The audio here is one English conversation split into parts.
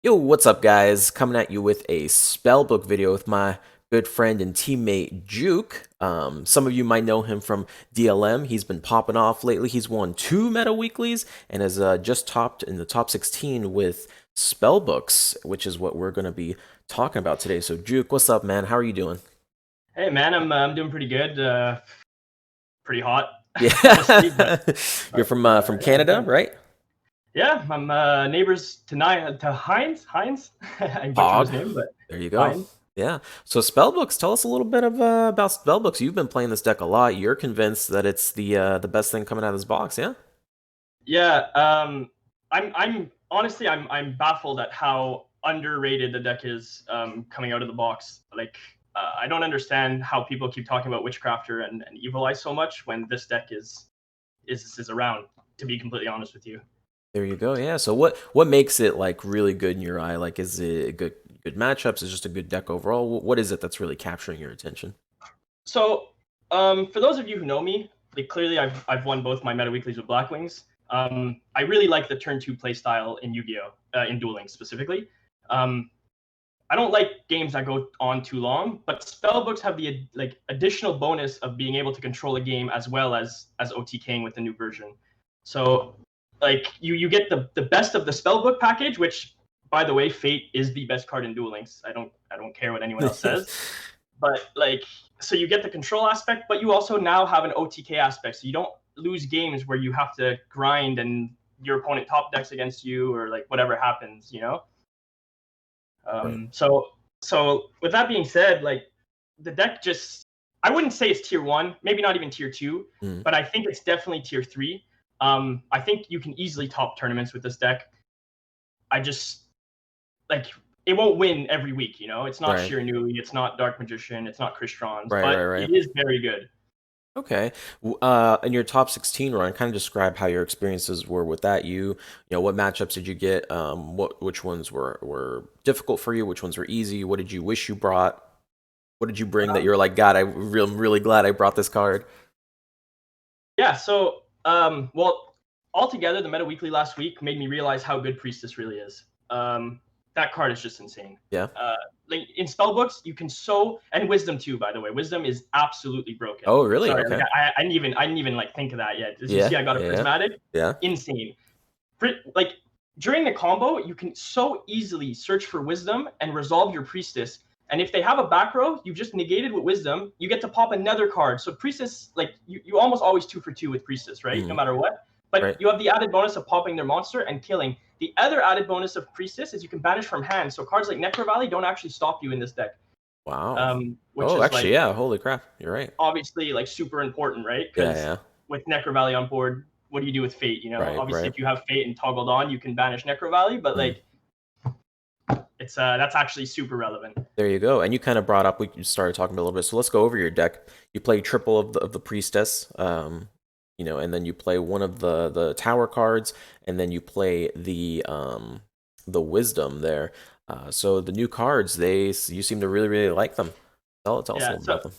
Yo, what's up, guys? Coming at you with a spellbook video with my good friend and teammate Juke. Some of you might know him from DLM. He's been popping off lately. He's won 2 meta weeklies and has just topped in the top 16 with spellbooks, which is what we're going to be talking about today. So, Juke, what's up, man? How are you doing? Hey man, I'm doing pretty good. Pretty hot, honestly. Yeah, you're from Yeah, I'm Canada, good. right? Yeah, I'm neighbors to Heinz. Heinz, I butchered his Hog. name, but There you go. Heinz. Yeah. So spellbooks, tell us a little bit about spellbooks. You've been playing this deck a lot. You're convinced that it's the best thing coming out of this box, yeah? Yeah. I'm honestly I'm baffled at how underrated the deck is coming out of the box. I don't understand how people keep talking about Witchcrafter and Evil Eye so much when this deck is around. To be completely honest with you. There you go. Yeah. So what makes it like really good in your eye? Like, is it good matchups? Is it just a good deck overall? What is it that's really capturing your attention? So, for those of you who know me, like clearly I've won both my meta weeklies with Blackwings. I really like the turn two playstyle in Yu-Gi-Oh! In Duel Links specifically. Um, I don't like games that go on too long, but spellbooks have the additional bonus of being able to control a game as well as OTKing with the new version. So, like you get the best of the spellbook package, which by the way, Fate is the best card in Duel Links. I don't care what anyone else says, but so you get the control aspect, but you also now have an OTK aspect, so you don't lose games where you have to grind and your opponent top decks against you or like whatever happens, you know. Right. So with that being said, like the deck just I wouldn't say it's tier one, maybe not even tier two, Mm. but I think it's definitely tier three. I think you can easily top tournaments with this deck. I just like it won't win every week, you know. It's not Right. Shiranui, it's not Dark Magician, it's not Crystron's, Right. but Right. Right. it is very good. Okay. In your top 16 run, kind of describe how your experiences were with that. What matchups did you get? Which ones were difficult for you? Which ones were easy? What did you wish you brought? What did you bring that Um, you're like, God, I'm really glad I brought this card? yeah, so well, altogether, the Meta Weekly last week made me realize how good Priestess really is. That card is just insane. Yeah. Uh, like in spellbooks, you can and Wisdom too. By the way, Wisdom is absolutely broken. Oh, really? Sorry, Okay. I didn't even like think of that yet. As you Yeah. see, I got a Yeah. prismatic, Yeah. insane. Like during the combo, you can so easily search for Wisdom and resolve your Priestess. And if they have a back row, you've just negated with Wisdom. You get to pop another card. So Priestess, like you almost always 2 for 2 with Priestess, right? No Mm, matter what. But right. you have the added bonus of popping their monster and killing. The other added bonus of Priestess is you can banish from hand. So cards like Necro Valley don't actually stop you in this deck, Wow. which Oh, is actually, like yeah. Holy crap. You're right. obviously like super important, right? Yeah. Because Yeah. with Necro Valley on board, what do you do with Fate? You know, Right. obviously Right. if you have Fate and toggled on, you can banish Necro Valley, but Mm. like it's that's actually super relevant. There you go. And you kind of brought up. We started talking about a little bit. So let's go over your deck. You play triple of the priestess. And then you play one of the tower cards, and then you play the wisdom there. So the new cards, you seem to really like them. Tell us a Yeah. little So about them.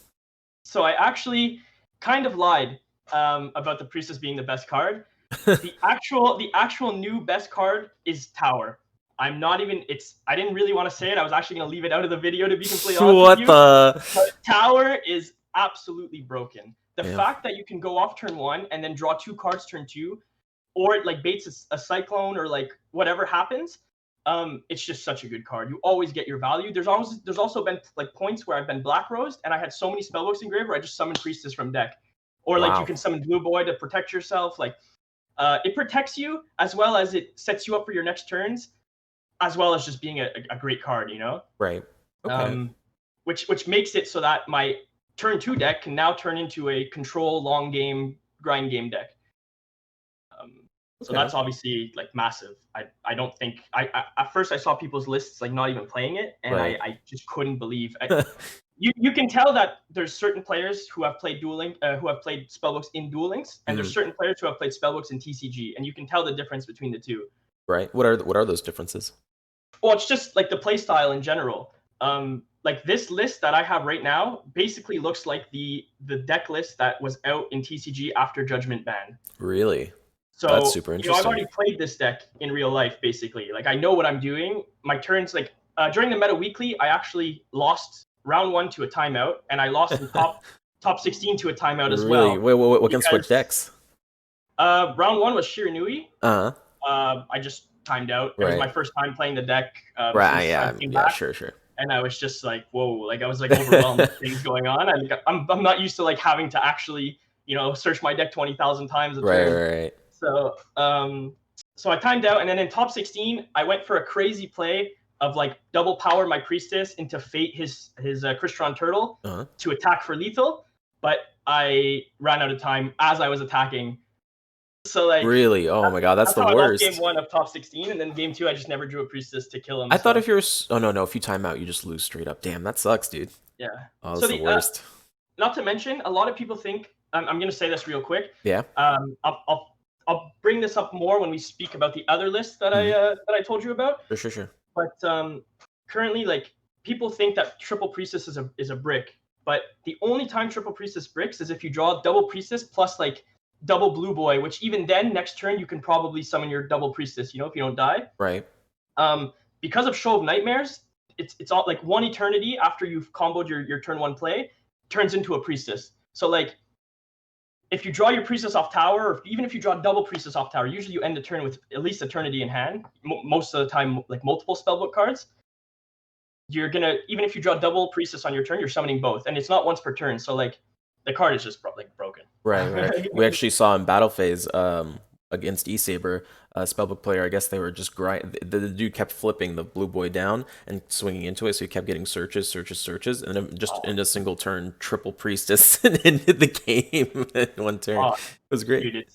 so I actually kind of lied about the priestess being the best card. The actual new best card is Tower. I'm not even. I didn't really want to say it. I was actually gonna leave it out of the video to be completely honest with What you. the? But Tower is absolutely broken. The Yeah. fact that you can go off turn one and then draw 2 cards turn two, or it like baits a cyclone or like whatever happens, it's just such a good card. You always get your value. There's also been like points where I've been Black Rosed and I had so many spellbooks engraved where I just summoned Priestess from deck, or like you Wow. can summon Blue Boy to protect yourself. Like it protects you as well as it sets you up for your next turns, as well as just being a great card. You know, Right. Okay. um, which makes it so that my turn two deck can now turn into a control long game grind game deck. So Okay. that's obviously like massive. I don't think at first I saw people's lists like not even playing it, and Right. I just couldn't believe. You can tell that there's certain players who have played who have played spellbooks in Duel Links, and there's Mhm. certain players who have played spellbooks in TCG, and you can tell the difference between the two. Right. What are those differences? Well, it's just like the play style in general. Like this list that I have right now basically looks like the deck list that was out in TCG after Judgment Ban. Really? Oh, that's So, super you know, I've interesting. already played this deck in real life, basically. Like, I know what I'm doing. My turns, like, during the meta weekly, I actually lost round 1 to a timeout, and I lost in top 16 to a timeout as Really? well. Wait, against what Because decks? round 1 was Shiranui. Uh-huh. I just timed out. It was Right. my first time playing the deck Right. since I Yeah. came Yeah. back, Sure. Sure. and I was just like, whoa, like I was like overwhelmed with things going on. I'm not used to like having to actually, you know, search my deck 20,000 times a Right. turn. Right. So so I timed out, and then in top 16, I went for a crazy play of like double power my priestess into fate his Crystron turtle Uh-huh. to attack for lethal, but I ran out of time as I was attacking. So like Really? Oh my God, that's that's the how I lost game worst. 1 of top 16, and then game 2 I just never drew a priestess to kill him. I thought So if you're, oh no, if you time out, you just lose straight up. Damn, that sucks, dude. yeah. Oh, So that's the the worst. not to mention, a lot of people think I'm going to say this real quick. Yeah. I'll bring this up more when we speak about the other list that Mhm. I told you about. Sure. Sure. Sure. But currently, like people think that triple priestess is a brick, but the only time triple priestess bricks is if you draw double priestess plus like double blue boy, which even then next turn you can probably summon your double priestess. You know, if you don't die. Right. Because of Show of Nightmares, it's all like one eternity after you've comboed your turn 1 play turns into a priestess. So like if you draw your priestess off tower, or even if you draw double priestess off tower, usually you end the turn with at least eternity in hand. Most of the time, like multiple spellbook cards. You're gonna, even if you draw double priestess on your turn, you're summoning both, and it's not once per turn. So like the card is just like broken. Right. Right. We actually saw in battle phase, against Esaber, a spellbook player. I guess they were just grind. The dude kept flipping the blue boy down and swinging into it, so he kept getting searches, and then just Oh, in a single turn, triple priestess and ended the game in one turn. It oh, was great. dude,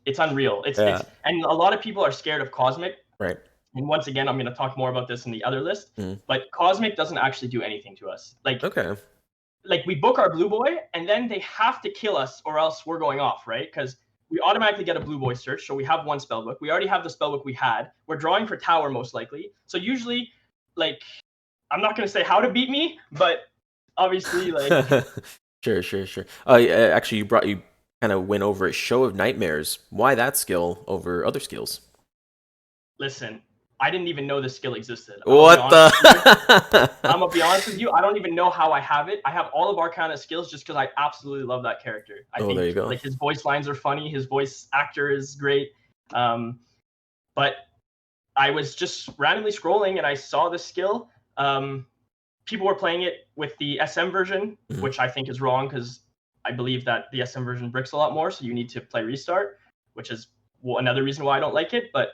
it's unreal. Yeah. It's and a lot of people are scared of Cosmic. Right. And once again, I'm going to talk more about this in the other list. Mhm. But Cosmic doesn't actually do anything to us. Okay. Like we book our blue boy, and then they have to kill us, or else we're going off, right? Because we automatically get a blue boy search, so we have one spellbook. We already have the spellbook we had. We're drawing for tower most likely. So usually, like, I'm not going to say how to beat me, but obviously, like, Sure. Yeah, actually, you kind of went over it. Show of Nightmares. Why that skill over other skills? listen, I didn't even know this skill existed. I'm gonna be What honest with you. the? I'm gonna be honest with you. I don't even know how I have it. I have all of Arcana skills just because I absolutely love that character. I Oh, there think you go. like his voice lines are funny. His voice actor is great. Um, but I was just randomly scrolling and I saw this skill. People were playing it with the SM version, Mhm. which I think is wrong because I believe that the SM version bricks a lot more. So you need to play restart, which is another reason why I don't like it. But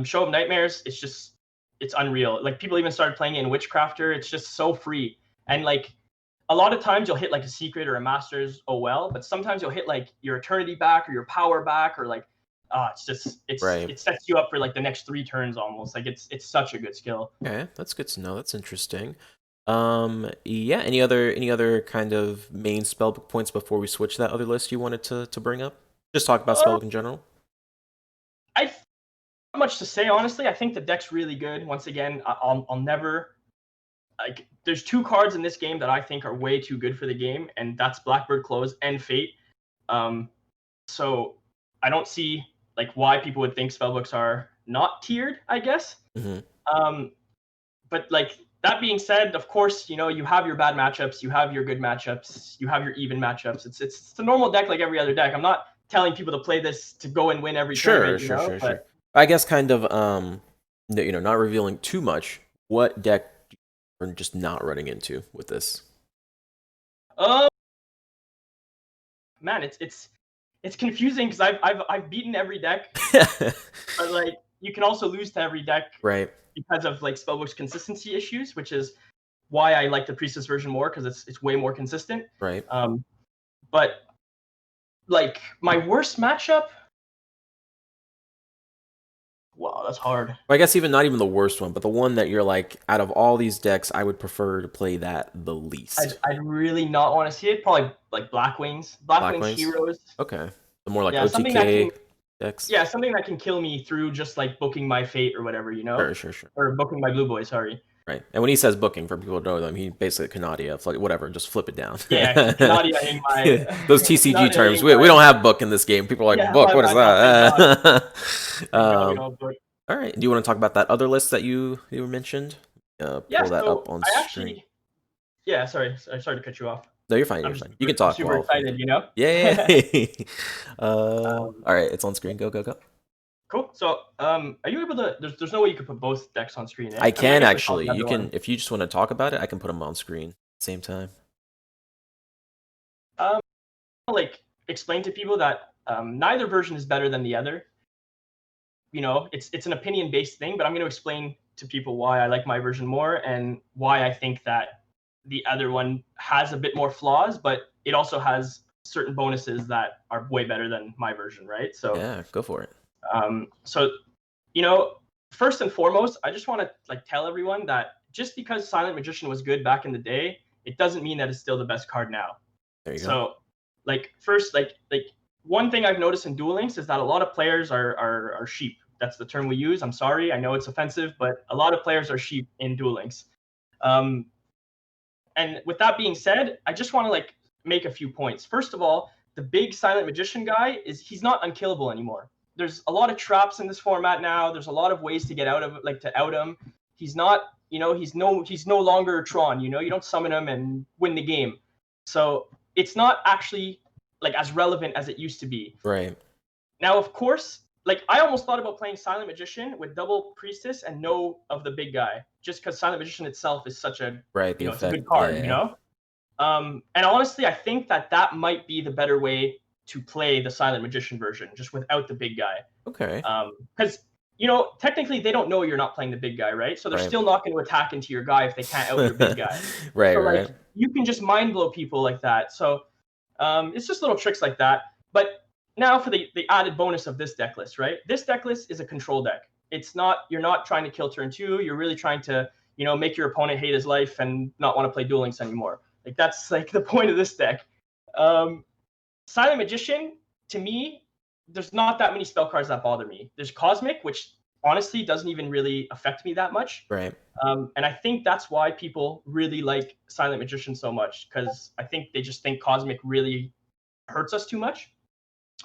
Show of Nightmares, it's unreal. Like people even started playing it in Witchcrafter. It's just so free. And like a lot of times you'll hit like a secret or a master's well, but sometimes you'll hit like your eternity back or your power back or like it's just Right. it sets you up for like the next 3 turns almost. Like it's such a good skill. Okay, that's good to know. That's interesting. Yeah. Any other kind of main spellbook points before we switch to that other list you wanted to bring up? Just talk about Uh, spellbook in general. I not much to say honestly. I think the deck's really good. Once again, I'll never like. There's 2 cards in this game that I think are way too good for the game, and that's Blackbird Close and Fate. Um, so I don't see like why people would think spellbooks are not tiered, I guess. Hmm. Um, but like that being said, of course, you know you have your bad matchups, you have your good matchups, you have your even matchups. It's a normal deck like every other deck. I'm not telling people to play this to go and win every Sure, tournament, you sure, know. sure, But sure. I guess kind of not revealing too much. What deck we're just not running into with this? um, man, it's confusing because I've beaten every deck, but like you can also lose to every deck Right. because of like spellbook's consistency issues, which is why I like the priestess version more because it's way more consistent. Right. Um, but like my worst matchup, wow, that's hard. Well, I guess even not even the worst one, but the one that you're like, out of all these decks, I would prefer to play that the least. I'd really not want to see it. Probably like Black Black Wings Wings? Heroes. Okay. The more like Yeah, something that OTK can decks? yeah something that can kill me through just like booking my fate or whatever, you know, Sure. or booking my blue boy. Sorry. Right. And when he says booking, for people who know them, he basically Canadia, like whatever, just flip it down. Yeah, Canadiaing my Those TCG terms, Canadiaing we my don't have book in this game. People are like, yeah, book, my what is bad. No, that? thank God we um, don't book. all right. Do you want to talk about that other list that you mentioned? Yeah, Pull that up so on I screen. actually yeah, sorry to cut you off. No, you're fine. You're I'm fine. You can I'm talk super while. excited, you know. Yeah. um, All right. It's on screen. Go, go, go. cool. So are you able to? There's no way you could put both decks on screen, eh? I I mean, I can guess like actually. You another can, one. if you just want to talk about it, I can put them on screen at the same time. Um, like explain to people that neither version is better than the other. You know, it's an opinion based thing, but I'm going to explain to people why I like my version more and why I think that the other one has a bit more flaws, but it also has certain bonuses that are way better than my version, right? So, Yeah, go for it. so you know, first and foremost, I just want to like tell everyone that just because Silent Magician was good back in the day, it doesn't mean that it's still the best card now. There you go. So, like first, like one thing I've noticed in Duel Links is that a lot of players are sheep. That's the term we use. I'm sorry, I know it's offensive, but a lot of players are sheep in Duel Links. Um, and with that being said, I just want to like make a few points. First of all, the big Silent Magician guy he's not unkillable anymore. There's a lot of traps in this format now. There's a lot of ways to get out of it, like to out him. He's not, you know, he's no longer Tron. You know, you don't summon him and win the game. So it's not actually like as relevant as it used to be. Right. Now, of course, like I almost thought about playing Silent Magician with double Priestess and no of the big guy, just because Silent Magician itself is such a, Right. you The know, it's a effect. good Yeah. card, you Yeah. know. And honestly, I think that that might be the better way to play the Silent Magician version, just without the big guy. Okay. Because you know, technically they don't know you're not playing the big guy, right? So they're Right. still not going to attack into your guy if they can't out your big guy. Right. So like Right. you can just mind blow people like that. So it's just little tricks like that. But now for the added bonus of this deck list, right? This deck list is a control deck. It's not, you're not trying to kill turn 2. You're really trying to, you know, make your opponent hate his life and not want to play Duel Links anymore. Like that's like the point of this deck. Um, Silent Magician, to me, there's not that many spell cards that bother me. There's Cosmic, which honestly doesn't even really affect me that much. Right. And I think that's why people really like Silent Magician so much, because I think they just think Cosmic really hurts us too much,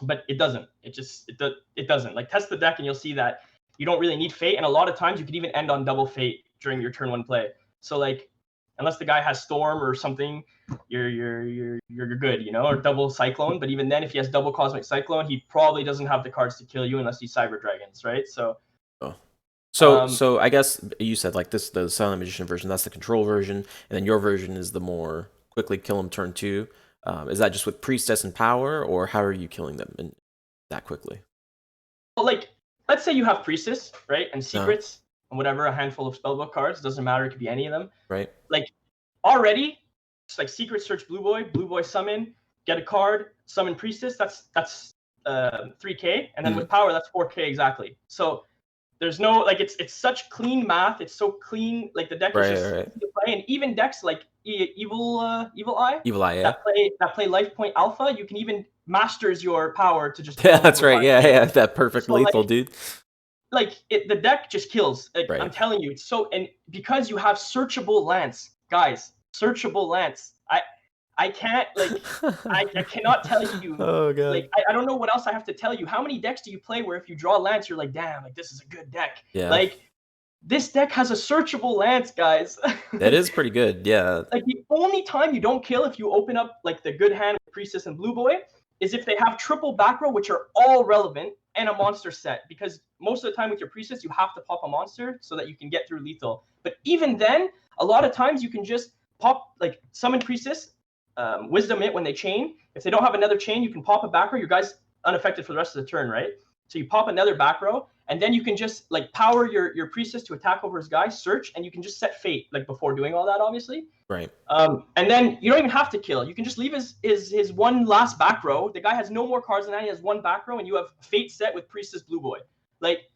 but it doesn't. It doesn't. Like test the deck and you'll see that you don't really need Fate, and a lot of times you could even end on double Fate during your turn 1 play. So like unless the guy has Storm or something, you're good, you know, or double Cyclone. But even then, if he has double Cosmic Cyclone, he probably doesn't have the cards to kill you unless he's Cyber Dragons, right? So Oh. um, So I guess you said like this, the Silent Magician version, that's the control version, and then your version is the more quickly kill them turn 2. Is that just with Priestess and Power, or how are you killing them that quickly? well, like let's say you have Priestess, right, and No. Secrets and whatever, a handful of spellbook cards. Doesn't matter. It could be any of them. Right. Like already, it's like Secret Search Blue Boy summon, get a card, summon Priestess. That's 3K, and then Mhm. with Power, that's 4K exactly. So there's no like it's such clean math. It's so clean. Like the deck is Right. just Right. easy to play, and even decks like Evil Eye Evil Eye. Yeah. that play Life Point Alpha, you can even masters your power to just kill Yeah. them That's over right. Yeah. 5K. Yeah. That perfect So lethal dude. the deck just kills. Like I'm Right. telling you, it's so, and because you have searchable Lance, guys, searchable Lance. I can't like I cannot tell you Oh god. like I don't know what else I have to tell you. How many decks do you play where if you draw Lance, you're like, damn, like this is a good deck. Yeah. Like this deck has a searchable Lance, guys. That is pretty good. Yeah. Like the only time you don't kill if you open up like the good hand with Priestess and Blue Boy is if they have triple back row, which are all relevant, and a monster set. Because most of the time with your Priestess, you have to pop a monster so that you can get through lethal. But even then, a lot of times you can just pop like summon Priestess, Wisdom it when they chain. If they don't have another chain, you can pop a back row. Your guy's unaffected for the rest of the turn, right? So you pop another back row, and then you can just like power your Priestess to attack over his guy, search, and you can just set Fate like before doing all that, obviously. Right. And then you don't even have to kill. You can just leave his one last back row. The guy has no more cards than that. He has one back row, and you have Fate set with Priestess Blue Boy. Like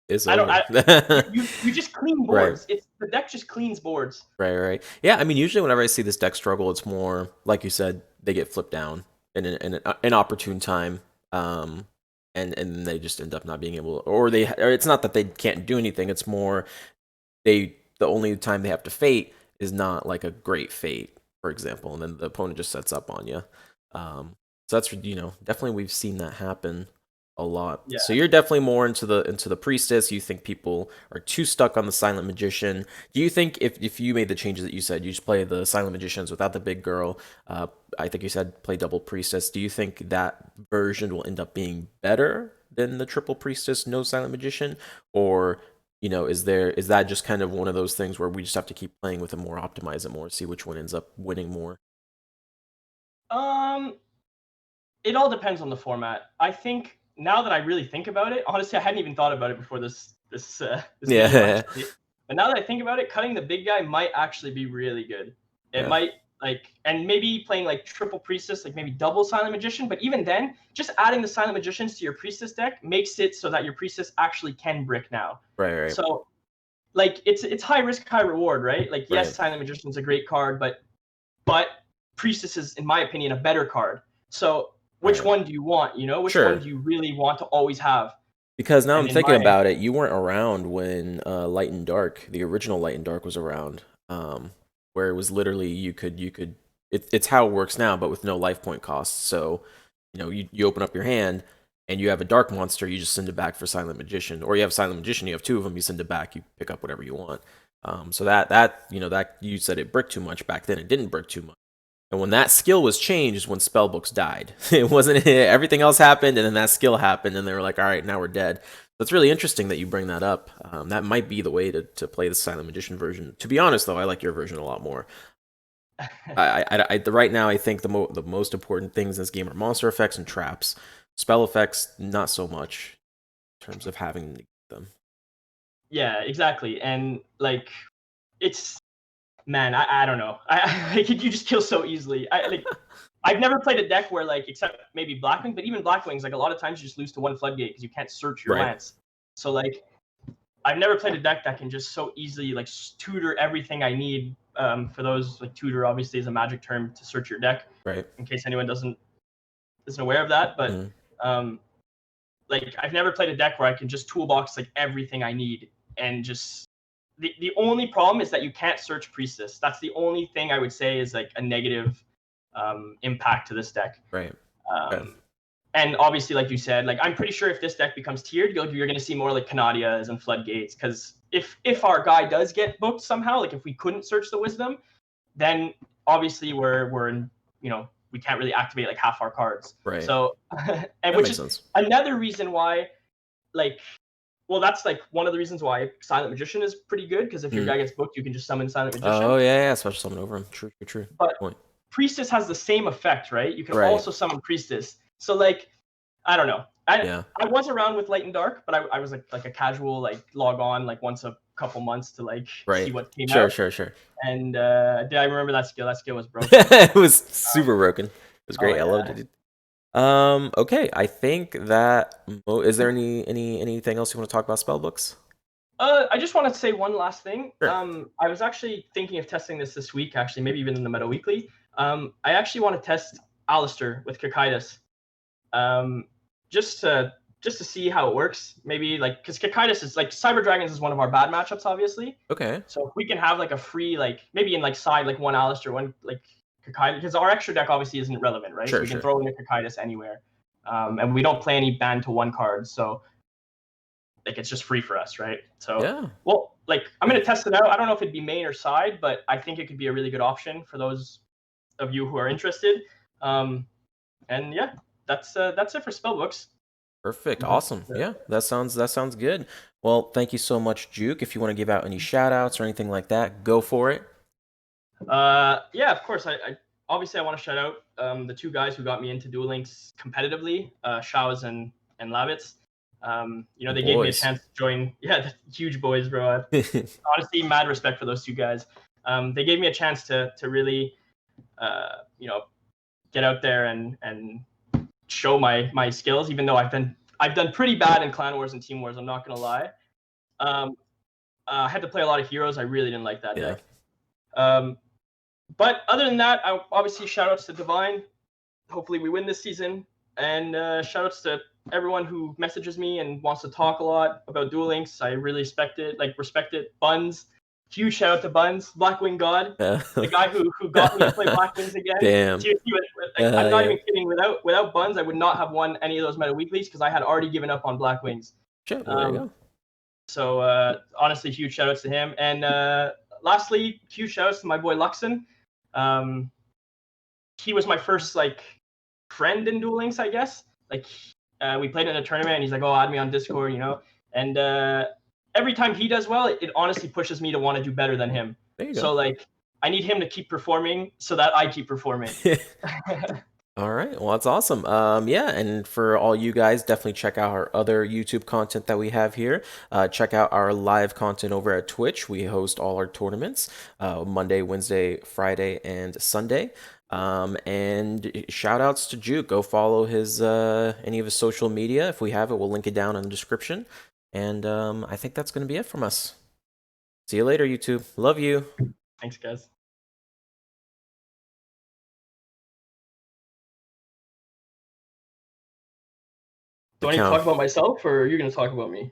It's I don't. over. You just clean Right. boards. It's the deck just cleans boards. Right, right. Yeah, I mean, usually whenever I see this deck struggle, it's more like you said, they get flipped down in an opportune time, and they just end up not being able, or it's not that they can't do anything. It's more the only time they have to fate is not like a great fate, for example, and then the opponent just sets up on you. So that's, definitely we've seen that happen a lot. Yeah. So you're definitely more into the priestess. You think people are too stuck on the silent magician. Do you think if you made the changes that you said, you just play the silent magicians without the big girl? I think you said play double priestess. Do you think that version will end up being better than the triple priestess, no silent magician, or is that just kind of one of those things where we just have to keep playing with it more, optimize it more, see which one ends up winning more? Um, it all depends on the format. I think now that I really think about it, honestly, I hadn't even thought about it before this video Yeah, actually. But now that I think about it, cutting the big guy might actually be really good. It yeah, might and maybe playing like triple priestess, like maybe double silent magician. But even then, just adding the silent magicians to your priestess deck makes it so that your priestess actually can brick now. right, right, So like it's high risk, high reward, right? Like yes, right, silent magician's a great card, but priestess is, in my opinion, a better card. So which right. one do you want? Which one Sure. do you really want to always have? Because now I'm And in thinking my about it, you weren't around when Light and Dark, the original Light and Dark was around, where it was literally you could it's how it works now, but with no life point costs. So, you open up your hand and you have a dark monster, you just send it back for Silent Magician, or you have Silent Magician, you have two of them, you send it back, you pick up whatever you want. So that you said it bricked too much back then, it didn't brick too much. And when that skill was changed is when Spellbooks died. It wasn't everything else happened, and then that skill happened, and they were like, all right, now we're dead. So it's really interesting that you bring that up. That might be the way to play the Silent Magician version. To be honest, though, I like your version a lot more. Right now, I think the most important things in this game are monster effects and traps. Spell effects, not so much in terms of having them. Yeah, exactly. And like it's man, I don't know. Like you just kill so easily. I've never played a deck where like except maybe Blackwing, but even Blackwings, like a lot of times you just lose to one floodgate because you can't search your Right. lance. So like I've never played a deck that can just so easily like tutor everything I need. For those like tutor obviously is a magic term to search your deck. Right. In case anyone isn't aware of that, but Mm. um, like I've never played a deck where I can just toolbox like everything I need and just the only problem is that you can't search priestess. That's the only thing I would say is like a negative impact to this deck. Right. Okay. Um, and obviously, like you said, like I'm pretty sure if this deck becomes tiered, you're going to see more like Canadias and Floodgates. Because if our guy does get booked somehow, like if we couldn't search the Wisdom, then obviously we're in we can't really activate like half our cards. Right. So and That which makes is sense. another reason why like well that's like one of the reasons why Silent Magician is pretty good because if your Mm. guy gets booked, you can just summon Silent Oh Magician. yeah, yeah, special summon over him. True, true, true. But Point. Priestess has the same effect, right? You can Right. also summon Priestess. So like I don't know. Yeah. I was around with Light and Dark, but I was like a casual like log on like once a couple months to like see Right. what came Sure, out. sure, sure. And did I remember that skill? That skill was broken. It was super broken. It was Oh great. I loved yeah. it. Okay. I think that is there anything else you want to talk about spellbooks? I just wanted to say one last thing. Sure. I was actually thinking of testing this week, actually, maybe even in the Meta Weekly. I actually want to test Alistair with Cocytus, um, just to see how it works. Maybe like because Cocytus is like Cyber Dragons is one of our bad matchups, obviously. Okay. So if we can have like a free like maybe in like side like one Alistair, one like Cocytus, because our extra deck obviously isn't relevant, right? So Sure, we can sure. throw in a Cocytus anywhere, and we don't play any ban to one card, so like it's just free for us, right? So, Yeah. well, like I'm gonna test it out. I don't know if it'd be main or side, but I think it could be a really good option for those of you who are interested. Um, and yeah, that's it for spellbooks. Perfect. Awesome. Yeah. That sounds good. Well, thank you so much, Juke. If you want to give out any shout outs or anything like that, go for it. Yeah, of course. I obviously I want to shout out the two guys who got me into Duel Links competitively, Shaws and Lavitz. The They gave me a boys. chance to join. Yeah, the huge boys, bro. Honestly, mad respect for those two guys. They gave me a chance to really, uh, you know, get out there and show my skills. Even though I've done pretty bad in Clan Wars and Team Wars. I'm not gonna lie. Um, I had to play a lot of heroes. I really didn't like that Yeah. deck. Um, but other than that, I obviously shout outs to Divine. Hopefully we win this season. And shout outs to everyone who messages me and wants to talk a lot about Duel Links. I really respect it. Buns. huge shout out to Buns, Blackwing God, Yeah. the guy who got me to play Blackwings again. Damn. Seriously, like, I'm not Yeah. even kidding. Without Buns, I would not have won any of those meta weeklies because I had already given up on Blackwings. Shit. Well, there you go. So honestly, huge shout outs to him. And lastly, huge shout outs to my boy Luxon. He was my first like friend in Duel Links, I guess. Like we played in a tournament, and he's like, "Oh, add me on Discord," you know. And every time he does well, it honestly pushes me to want to do better than him. There you go. So like, I need him to keep performing so that I keep performing. All right. Well, that's awesome. Yeah, and for all you guys, definitely check out our other YouTube content that we have here. Check out our live content over at Twitch. We host all our tournaments Monday, Wednesday, Friday, and Sunday. And shout outs to Juk. Go follow his any of his social media. If we have it, we'll link it down in the description. And I think that's going to be it from us. See you later, YouTube. Love you. Thanks, guys. Do I need to talk about myself, or are you going to talk about me?